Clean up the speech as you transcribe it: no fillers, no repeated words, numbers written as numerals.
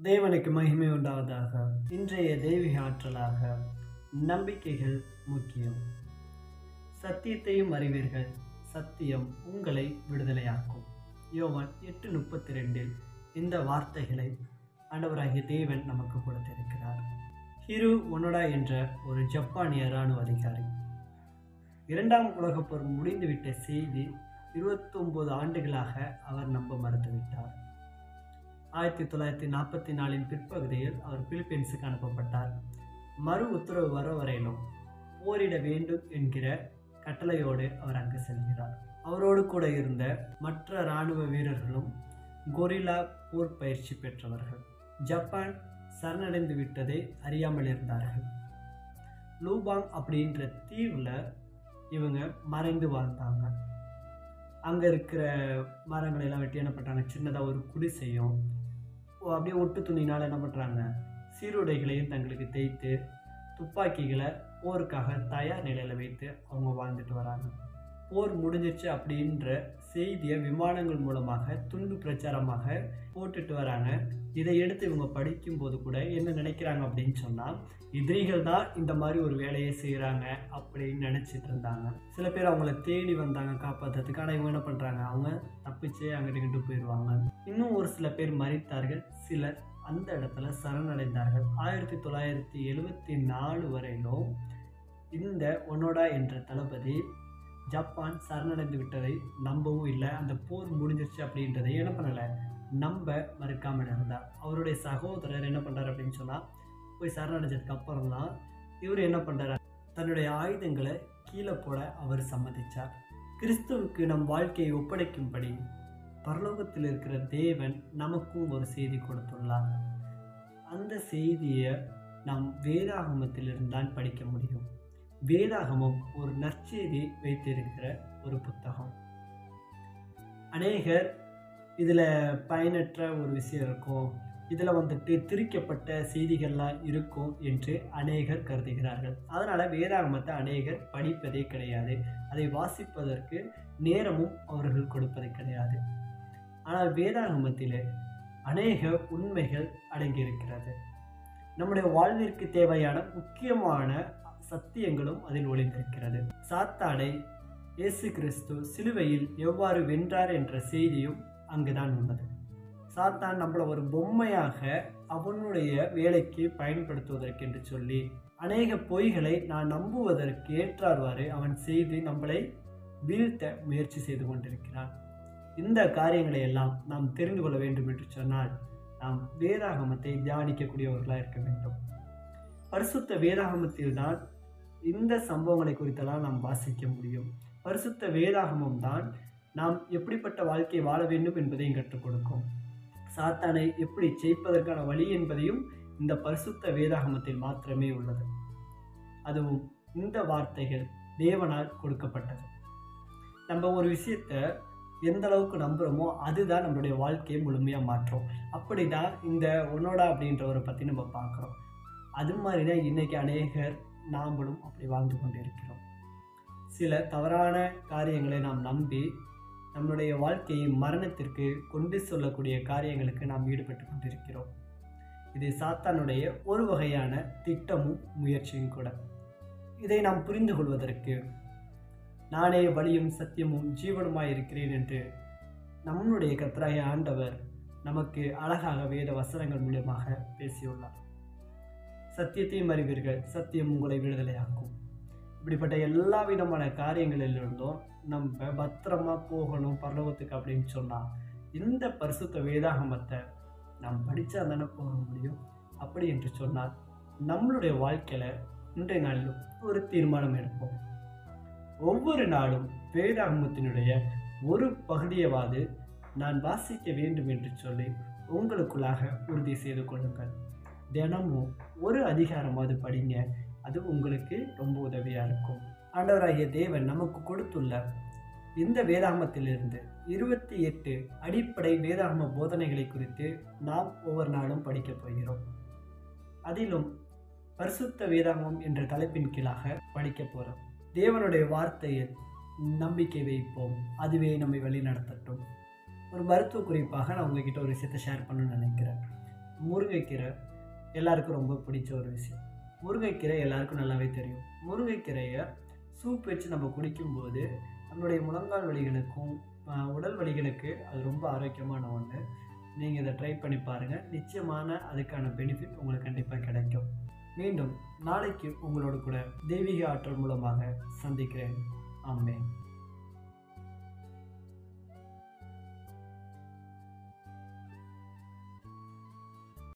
தேவனுக்கு மகிமை உண்டாவதாக. இன்றைய தெய்வீக ஆற்றலாக நம்பிக்கைகள் முக்கியம். சத்தியத்தையும் அறிவீர்கள், சத்தியம் உங்களை விடுதலையாக்கும். யோவான் 8:32 இந்த வார்த்தைகளை ஆண்டவராகிய தேவன் நமக்கு கொடுத்திருக்கிறார். ஹிரு ஒனோடா என்ற ஒரு ஜப்பானிய இராணுவ அதிகாரி 2ஆம் உலகப் போர் முடிந்துவிட்ட செய்தி 29 ஆண்டுகளாக அவர் நம்ப மறுத்துவிட்டார். 1944 பிற்பகுதியில் அவர் பிலிப்பைன்ஸுக்கு அனுப்பப்பட்டார். மறு உத்தரவு வர வரையிலும் போரிட வேண்டும் என்கிற கட்டளையோடு அவர் அங்கு செல்கிறார். அவரோடு கூட இருந்த மற்ற இராணுவ வீரர்களும் கொரில்லா போர் பயிற்சி பெற்றவர்கள். ஜப்பான் சரணடைந்து விட்டதை அறியாமல் இருந்தார்கள். லூபாங் அப்படின்ற தீவில் இவங்க மறைந்து வாழ்ந்தாங்க. அங்கே இருக்கிற மரங்களை எல்லாம் வெட்டி என்ன பண்ணுறாங்க, சின்னதாக ஒரு குடிசையும் அப்படியே ஒட்டு துணினால் என்ன பண்ணுறாங்க, சீருடைகளையும் தங்களுக்கு தேய்த்து துப்பாக்கிகளை போருக்காக தயார் நிலையில் வைத்து அவங்க வாழ்ந்துட்டு வராங்க. போர் முடிஞ்சிச்சு அப்படின்ற செய்தியை விமானங்கள் மூலமாக துண்டு பிரச்சாரமாக போட்டுட்டு வராங்க. இதை எடுத்து இவங்க படிக்கும்போது கூட என்ன நினைக்கிறாங்க அப்படின்னு சொன்னால், எதிரிகள் தான் இந்த மாதிரி ஒரு வேலையை செய்கிறாங்க அப்படின்னு நினச்சிட்டு இருந்தாங்க. சில பேர் அவங்கள தேடி வந்தாங்க காப்பாற்றுறதுக்கு. ஆனால் இவங்க என்ன பண்ணுறாங்க, அவங்க தப்பிச்சே அங்கிட்டு போயிடுவாங்க. இன்னும் ஒரு சில பேர் மரித்தார்கள், சிலர் அந்த இடத்துல சரணடைந்தார்கள். 1974 வரையிலும் இந்த ஒனோடா என்ற தளபதி ஜப்பான் சரணடைந்து விட்டதை நம்பவும் இல்லை. அந்த போர் முடிஞ்சிருச்சு அப்படின்றதை என்ன பண்ணலை, நம்ப மறுக்காமல் இருந்தார். அவருடைய சகோதரர் என்ன பண்ணுறாரு அப்படின்னு சொன்னால், போய் சரணடைஞ்சதுக்கு அப்புறம் தான் இவர் என்ன பண்ணுறாரு, தன்னுடைய ஆயுதங்களை கீழே போட அவர் சம்மதித்தார். கிறிஸ்துவுக்கு நம் வாழ்க்கையை ஒப்படைக்கும்படி பரலோகத்தில் இருக்கிற தேவன் நமக்கும் ஒரு செய்தி கொடுத்துள்ளார். அந்த செய்தியை நாம் வேதாகமத்திலிருந்து தான் படிக்க முடியும். வேதாகமம் ஒரு நற்செய்தி வைத்திருக்கிற ஒரு புத்தகம். அநேகர் இதில் பயனற்ற ஒரு விஷயம் இருக்கும், இதில் திரிக்கப்பட்ட செய்திகள்லாம் இருக்கும் என்று அநேகர் கருதுகிறார்கள். அதனால் வேதாகமத்தை அநேகர் படிப்பதே கிடையாது. அதை வாசிப்பதற்கு நேரமும் அவர்கள் கொடுப்பது கிடையாது. ஆனால் வேதாகமத்தில் அநேக உண்மைகள் அடங்கியிருக்கிறது. நம்முடைய வாழ்விற்கு தேவையான முக்கியமான சத்தியங்களும் அதில் ஒளிந்திருக்கிறது. சாத்தானை இயேசு கிறிஸ்து சிலுவையில் எவ்வாறு வென்றார் என்ற செய்தியும் அங்குதான் உள்ளது. சாத்தான் நம்மளை ஒரு பொம்மையாக அவனுடைய வேலைக்கு பயன்படுத்துவதற்கு என்று சொல்லி அநேக பொய்களை நான் நம்புவதற்கு ஏற்றார்வாறு அவன் செய்து நம்மளை வீழ்த்த முயற்சி செய்து கொண்டிருக்கிறான். இந்த காரியங்களை எல்லாம் நாம் தெரிந்து கொள்ள வேண்டும் என்று சொன்னால் நாம் வேதாகமத்தை தியானிக்கக்கூடியவர்களாக இருக்க வேண்டும். பரிசுத்த வேதாகமத்தில் தான் இந்த சம்பவங்களை குறித்தெல்லாம் நாம் வாசிக்க முடியும். பரிசுத்த வேதாகமம் தான் நாம் எப்படிப்பட்ட வாழ்க்கையை வாழ வேண்டும் என்பதையும் கற்றுக் கொடுக்கும். சாத்தானை எப்படி ஜெயிப்பதற்கான வழி என்பதையும் இந்த பரிசுத்த வேதாகமத்தில் மாத்திரமே உள்ளது. அதுவும் இந்த வார்த்தைகள் தேவனால் கொடுக்கப்பட்டது. நம்ம ஒரு விஷயத்தை எந்த அளவுக்கு நம்புகிறோமோ அதுதான் நம்மளுடைய வாழ்க்கையை முழுமையாக மாற்றும். அப்படி தான் இந்த ஒனோடா அப்படின்றவரை பற்றி நம்ம பார்க்குறோம். அது மாதிரி தான் இன்றைக்கி அநேகர் நாமளும் அப்படி வாழ்ந்து கொண்டிருக்கிறோம். சில தவறான காரியங்களை நாம் நம்பி நம்முடைய வாழ்க்கையை மரணத்திற்கு கொண்டு செல்லக்கூடிய காரியங்களுக்கு நாம் ஈடுபட்டு கொண்டிருக்கிறோம். இது சாத்தானுடைய ஒரு வகையான திட்டமும் முயற்சியும் கூட. இதை நாம் புரிந்து கொள்வதற்கு நானே வழியும் சத்தியமும் ஜீவனுமாய் இருக்கிறேன் என்று நம்முடைய கர்த்தராகிய ஆண்டவர் நமக்கு அழகாக வேத வசனங்கள் மூலமாக பேசியுள்ளார். சத்தியத்தையும் அறிவீர்கள், சத்தியம் உங்களை விடுதலையாக்கும். இப்படிப்பட்ட எல்லா விதமான காரியங்களிலிருந்தும் நம்ம பத்திரமா போகணும் பரலோகத்துக்கு அப்படின்னு சொன்னால் இந்த பரிசுத்த வேதாகமத்தை நாம் படித்தா தானே போக முடியும். அப்படி என்று சொன்னால் நம்மளுடைய வாழ்க்கையில் இன்றைய நாளிலும் ஒரு தீர்மானம் எடுப்போம். ஒவ்வொரு நாளும் வேதாகமத்தினுடைய ஒரு பகுதியவாது நான் வாசிக்க வேண்டும் என்று சொல்லி உங்களுக்குள்ளாக உறுதி செய்து கொள்ளுங்கள். தினமும் ஒரு அதிகாரமாவது படிங்க. அது உங்களுக்கு ரொம்ப உதவியாக இருக்கும். ஆண்டவராகிய தேவன் நமக்கு கொடுத்துள்ள இந்த வேதாகமத்திலிருந்து 28 அடிப்படை வேதாகம போதனைகளை குறித்து நாம் ஒவ்வொரு நாளும் படிக்கப் போகிறோம். அதிலும் பரிசுத்த வேதாகமம் என்ற தலைப்பின் கீழாக படிக்க போகிறோம். தேவனுடைய வார்த்தையில் நம்பிக்கை வைப்போம், அதுவே நம்மை வழி நடத்தட்டும். ஒரு மருத்துவ குறிப்பாக நான் உங்ககிட்ட ஒரு விஷயத்தை ஷேர் பண்ணணும்னு நினைக்கிறேன். முருங்கைக்கீரை எல்லாருக்கும் ரொம்ப பிடிச்ச ஒரு விஷயம். முருங்கைக்கீரை எல்லாருக்கும் நல்லாவே தெரியும். முருங்கைக்கீரையை சூப் வச்சு நம்ம குடிக்கும்போது நம்மளுடைய முழங்கால் வலிகளுக்கும் உடல் வலிகளுக்கு அது ரொம்ப ஆரோக்கியமான ஒன்று. நீங்கள் இதை ட்ரை பண்ணி பாருங்கள். நிச்சயமான அதுக்கான பெனிஃபிட் உங்களுக்கு கண்டிப்பாக கிடைக்கும். மீண்டும் நாளைக்கு உங்களோட கூட தெய்வீக ஆற்றல் மூலமாக சந்திக்கிறேன். ஆமென்.